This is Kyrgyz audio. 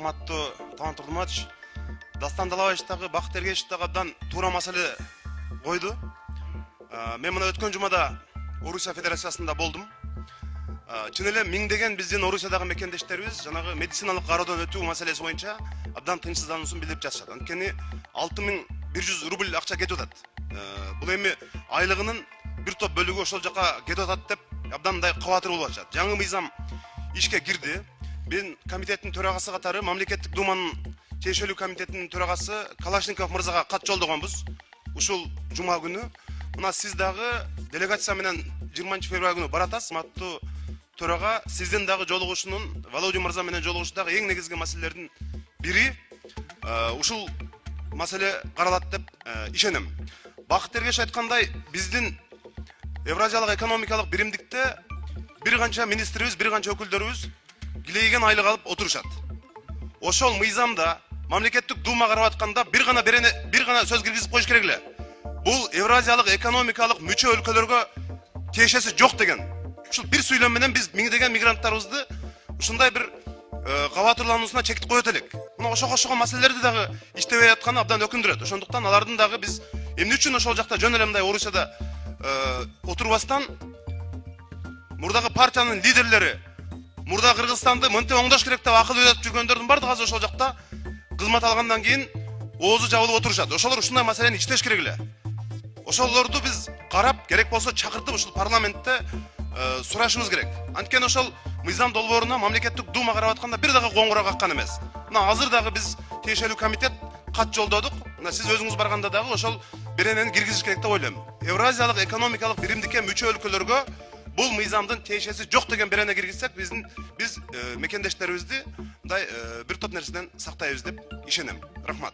урматтуу Талант Турдуматович, Дастан Далабаевичтагы, Бакыт Эргешевтагы абдан туура маселе койду. Мен мына өткөн жумада Орусия Федерациясында болдум. Чын эле миңдеген биздин Орусиядагы мекендештерибиз жанагы медициналык кароодон өтүү маселеси боюнча абдан тынчсыздануусун билдирип жатышат. Анткени 6100 рубль акча кетип атат. Бул эми айлыгынын бир топ бөлүгү ошол жака кетип атат деп абдан мындай кабатыр болуп атышат. Жаңы мыйзам ишке кирди. Мен комитеттин төрагасы катары Мамлекеттик думанын чечилүү комитетинин төрагасы Калашников мырзага кат жолдогонбуз. Ушул жума күнү мына сиз дагы делегация менен 20 февраль күнү баратасыз. Маттуу төрага сиздин дагы жолугушуунун, Володя мырза менен жолугушуудагы эң негизги маселелердин бири ушул маселе каралат деп ишенем. Бакыт Эргеш айткандай, биздин Евразиялык экономикалык биримдикте бир канча министрибиз, бир канча өкүлдөрүбүз килейген айлык алып отурушат. Ошол мыйзамда Мамлекеттик дума карап атканда бир гана сөз киргизип коюш керек эле. Бул Евразиялык экономикалык мүчө өлкөлөргө тиешеси жок деген. Ушул бир сүйлөм менен биз миңдеген мигранттарыбызды ушундай бир кабатырлануусуна чектик коет элек. Мына ошого окшогон маселелерди дагы иштебей атканы абдан өкүндүрөт. Ошондуктан алардын дагы биз эмне үчүн ошол жакта жөн эле мындай Орусияда отурбастан мурдагы партиянын лидерлери мурда Кыргызстанды мынтип оңдош керек деп акыл үйрөтүп жүргөндөрдүн бардыгы азыр ошол жакта кызмат алгандан кийин оозу жабылып отурушат. Ошолор ушундай маселени иштеш керек эле. Ошолорду биз карап, керек болсо чакыртып ушул парламентте сурашыбыз керек. Анткени ошол мыйзам долбооруна Мамлекеттик дума карап атканда бир дагы коңгуроо каккан эмес. Мына азыр дагы биз тиешелүү комитет кат жолдодук. Мына сиз өзүңүз барганда дагы ошол беренени киргизиш керек деп ойлойм. Евразиялык экономикалык биримдикке мүчө өлкөлөргө бул мыйзамдын тиешеси жок деген берене киргизсек, биз мекендештерибизди мындай бир топ нерседен сактайбыз деп ишенем. Рахмат.